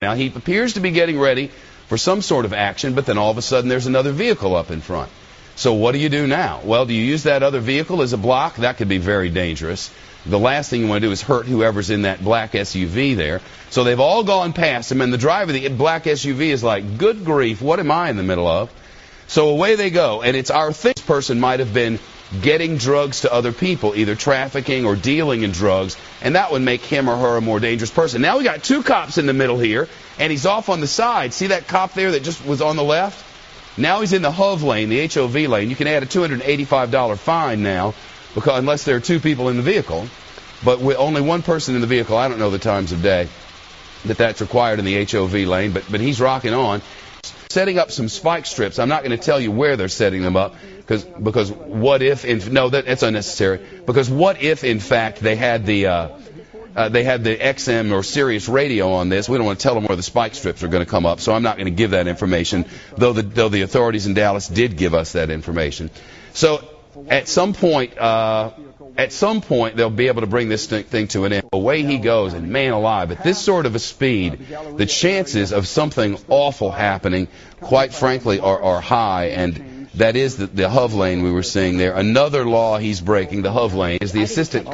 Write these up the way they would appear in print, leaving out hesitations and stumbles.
Now, he appears to be getting ready for some sort of action, but then all of a sudden there's another vehicle up in front. So what do you do now? Well, do you use that other vehicle as a block? That could be very dangerous. The last thing you want to do is hurt whoever's in that black SUV there. So they've all gone past him, and the driver of the black SUV is like, good grief, what am I in the middle of? So away they go, and it's our thing. This person might have been getting drugs to other people, either trafficking or dealing in drugs, and that would make him or her a more dangerous person. Now we got two cops in the middle here, and he's off on the side. See that cop there that just was on the left? Now he's in the HOV lane, the HOV lane. You can add a $285 fine now, because unless there are two people in the vehicle. But with only one person in the vehicle, I don't know the times of day that's required in the HOV lane, but he's rocking on. Setting up some spike strips. I'm not going to tell you where they're setting them up, because what if, no, that's unnecessary, because what if, in fact, they had the XM or Sirius radio on this. We don't want to tell them where the spike strips are going to come up, so I'm not going to give that information, though the authorities in Dallas did give us that information. So at some point they'll be able to bring this thing to an end. Away he goes, and man alive, at this sort of a speed, the chances of something awful happening, quite frankly, are high, and that is the HOV lane we were seeing there. Another law he's breaking, the HOV lane, is the assistant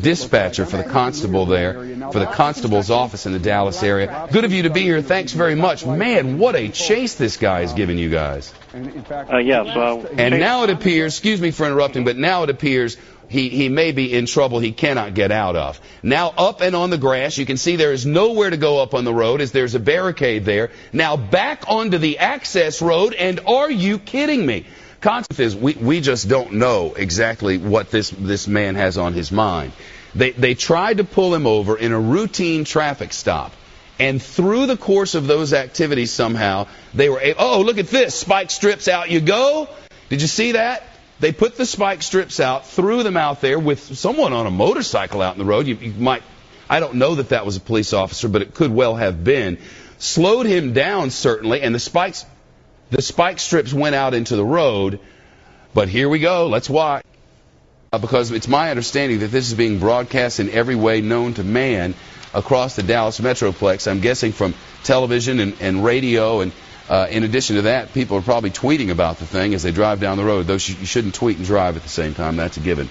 dispatcher for the constable there, for the constable's office in the Dallas area. Good of you to be here. Thanks very much. Man, what a chase this guy is giving you guys. Yes. And now it appears, excuse me for interrupting, but now it appears he may be in trouble he cannot get out of. Now up and on the grass, you can see there is nowhere to go up on the road as there's a barricade there. Now back onto the access road, and are you kidding me? Concept is we just don't know exactly what this man has on his mind. They tried to pull him over in a routine traffic stop. And through the course of those activities somehow, they were able, oh, look at this, spike strips, out you go. Did you see that? They put the spike strips out, threw them out there with someone on a motorcycle out in the road. You might, I don't know that was a police officer, but it could well have been. Slowed him down, certainly, and the spike strips went out into the road. But here we go, let's watch. Because it's my understanding that this is being broadcast in every way known to man across the Dallas Metroplex. I'm guessing from television and radio, and in addition to that, people are probably tweeting about the thing as they drive down the road, though you shouldn't tweet and drive at the same time. That's a given.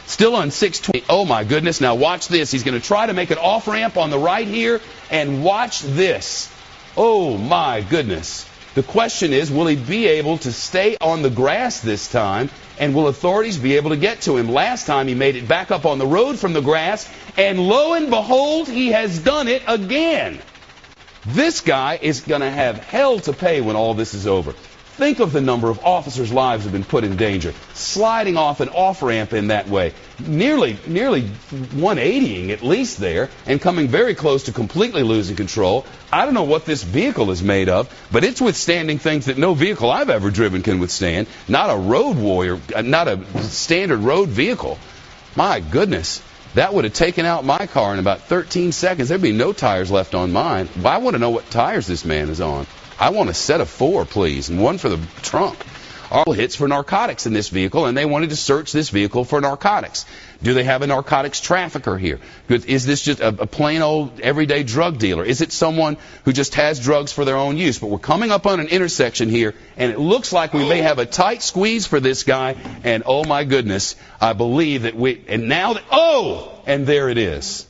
Still on 620. Oh, my goodness. Now watch this. He's going to try to make an off-ramp on the right here, and watch this. Oh, my goodness. The question is, will he be able to stay on the grass this time, and will authorities be able to get to him? Last time he made it back up on the road from the grass, and lo and behold, he has done it again. This guy is going to have hell to pay when all this is over. Think of the number of officers' lives have been put in danger, sliding off an off-ramp in that way, nearly 180ing at least there, and coming very close to completely losing control. I don't know what this vehicle is made of, but it's withstanding things that no vehicle I've ever driven can withstand. Not a road warrior, not a standard road vehicle. My goodness. That would have taken out my car in about 13 seconds. There'd be no tires left on mine. Well, I want to know what tires this man is on. I want a set of 4, please, and one for the trunk. All hits for narcotics in this vehicle, and they wanted to search this vehicle for narcotics. Do they have a narcotics trafficker here? Is this just a plain old everyday drug dealer? Is it someone who just has drugs for their own use? But we're coming up on an intersection here, and it looks like we may have a tight squeeze for this guy, and oh my goodness, I believe that and there it is.